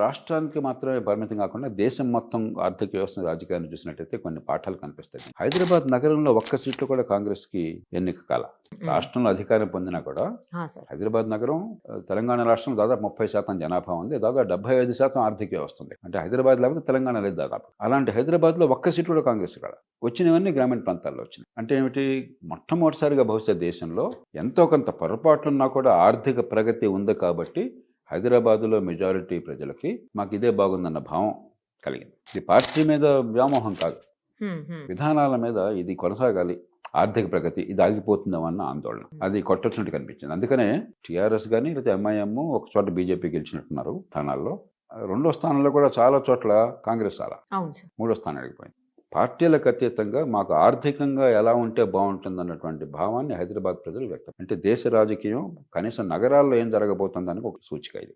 రాష్ట్రానికి మాత్రమే పరిమితం కాకుండా దేశం మొత్తం ఆర్థిక వ్యవస్థ రాజకీయాన్ని చూసినట్టయితే కొన్ని పాఠాలు కనిపిస్తాయి. హైదరాబాద్ నగరంలో ఒక్క సీట్లు కూడా కాంగ్రెస్కి ఎన్నిక కాల. రాష్ట్రంలో అధికారం పొందినా కూడా హైదరాబాద్ నగరం తెలంగాణ రాష్ట్రంలో దాదాపు 30% జనాభా ఉంది, దాదాపు 75% ఆర్థిక వ్యవస్థ ఉంది. అంటే హైదరాబాద్ లేకపోతే తెలంగాణ లేదు దాదాపు. అలాంటి హైదరాబాద్లో ఒక్క సీటు కూడా కాంగ్రెస్ కాడ. వచ్చినవన్నీ గ్రామీణ ప్రాంతాల్లో వచ్చినాయి. అంటే ఏమిటి, మొట్టమొదటిసారిగా బహుశా దేశంలో ఎంతో కొంత పొరపాట్లున్నా కూడా ఆర్థిక ప్రగతి ఉంది కాబట్టి హైదరాబాదులో మెజారిటీ ప్రజలకి మాకు ఇదే బాగుందన్న భావం కలిగింది. ఇది పార్టీ మీద వ్యామోహం కాదు, విధానాల మీద ఇది కొనసాగాలి, ఆర్థిక ప్రగతి ఇది ఆగిపోతుందేమన్న ఆందోళన, అది కొట్టొచ్చినట్టు కనిపించింది. అందుకనే టీఆర్ఎస్ కానీ లేకపోతే ఎంఐఎం ఒక చోట బీజేపీ గెలిచినట్టున్నారు స్థానాల్లో, రెండో స్థానంలో కూడా చాలా చోట్ల కాంగ్రెస్ అలా మూడో స్థానానికి పోయింది. పార్టీలకు అతీతంగా మాకు ఆర్థికంగా ఎలా ఉంటే బాగుంటుంది అన్నటువంటి భావాన్ని హైదరాబాద్ ప్రజలు వ్యక్తం. అంటే దేశ రాజకీయం కనీసం నగరాల్లో ఏం జరగబోతుందని ఒక సూచిక ఇది.